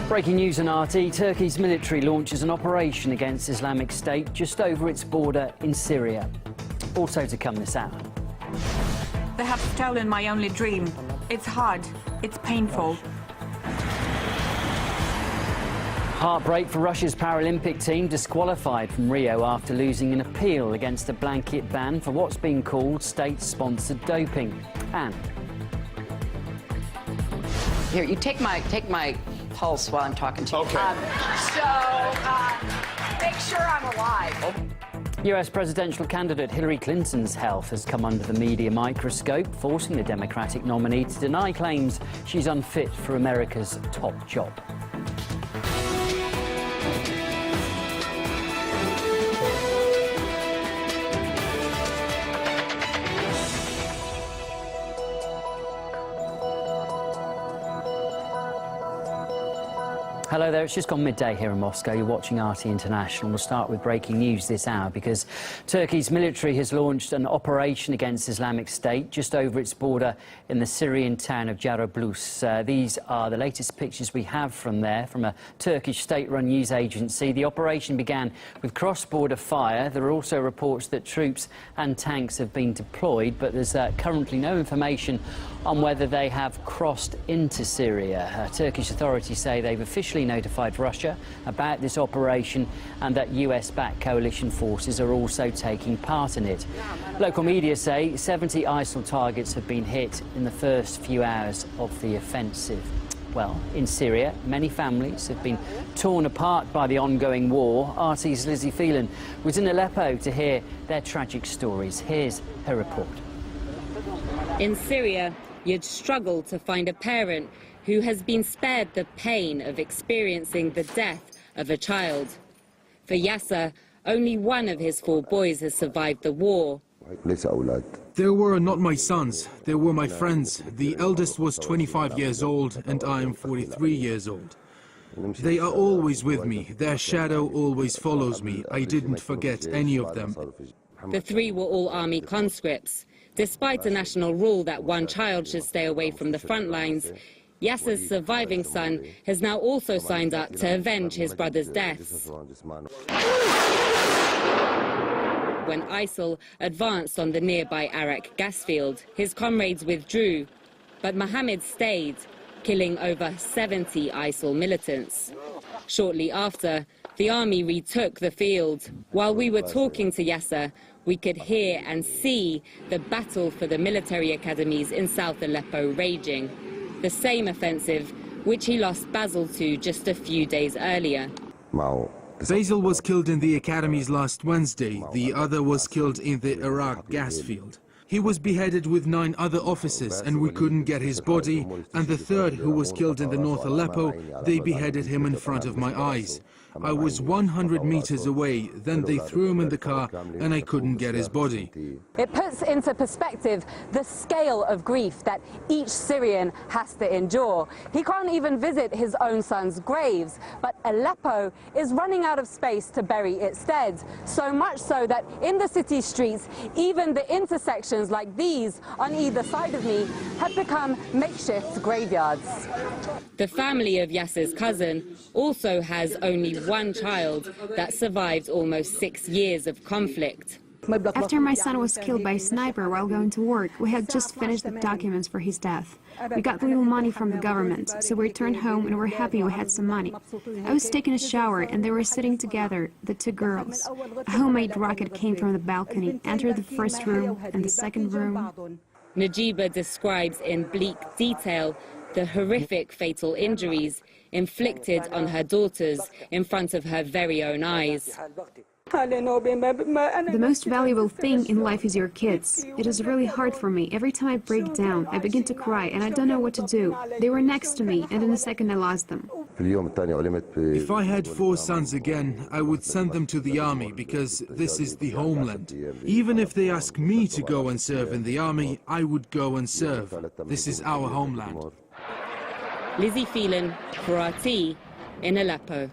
Breaking news on RT, Turkey's military launches an operation against Islamic State just over its border in Syria. Also to come this hour. They have stolen my only dream. It's hard. It's painful. Heartbreak for Rusia's Paralympic team, disqualified from Rio after losing an appeal against a blanket ban for what's been called state-sponsored doping. And here, you take my pulse while I'm talking to you. Okay. Make sure I'm alive. US presidential candidate Hillary Clinton's health has come under the media microscope, forcing the Democratic nominee to deny claims she's unfit for America's top job. Hello there, it's just gone midday here in Moscow. You're watching RT International. We'll start with breaking news this hour because Turkey's military has launched an operation against Islamic State just over its border in the Syrian town of Jarablus. These are the latest pictures we have from there, from a Turkish state-run news agency. The operation began with cross-border fire. There are also reports that troops and tanks have been deployed, but there's currently no information on whether they have crossed into Syria. Turkish authorities say they've officially notified Russia about this operation and that US-backed coalition forces are also taking part in it. Local media say 70 ISIL targets have been hit in the first few hours of the offensive. Well, in Syria, many families have been torn apart by the ongoing war. RT's Lizzie Phelan was in Aleppo to hear their tragic stories. Here's her report. In Syria, you'd struggle to find a parent who has been spared the pain of experiencing the death of a child. For Yasser, only one of his 4 boys has survived the war. They were not my sons, they were my friends. The eldest was 25 years old and I am 43 years old. They are always with me, their shadow always follows me. I didn't forget any of them. The 3 were all army conscripts. Despite a national rule that one child should stay away from the front lines, Yasser's surviving son has now also signed up to avenge his brother's deaths. When ISIL advanced on the nearby Arak gas field, his comrades withdrew, but Mohammed stayed, killing over 70 ISIL militants. Shortly after, the army retook the field. While we were talking to Yasser, we could hear and see the battle for the military academies in South Aleppo raging. The same offensive which he lost Basil to just a few days earlier. Basil was killed in the academies last Wednesday. The other was killed in the Arak gas field. He was beheaded with 9 other officers and we couldn't get his body. And the third, who was killed in the North Aleppo, they beheaded him in front of my eyes. I was 100 meters away, then they threw him in the car and I couldn't get his body. It puts into perspective the scale of grief that each Syrian has to endure. He can't even visit his own son's graves, but Aleppo is running out of space to bury its dead. So much so that in the city streets, even the intersections like these on either side of me have become makeshift graveyards. The family of Yasser's cousin also has only one child that survived almost 6 years of conflict. After my son was killed by a sniper while going to work, we had just finished the documents for his death. We got little money from the government, so we returned home and were happy we had some money. I was taking a shower and they were sitting together, the 2 girls. A homemade rocket came from the balcony, entered the first room and the second room. Najiba describes in bleak detail the horrific fatal injuries inflicted on her daughters in front of her very own eyes. The most valuable thing in life is your kids. It is really hard for me. Every time I break down, I begin to cry and I don't know what to do. They were next to me and in a second I lost them. If I had 4 sons again, I would send them to the army because this is the homeland. Even if they ask me to go and serve in the army, I would go and serve. This is our homeland. Lizzie Phelan for RT in Aleppo.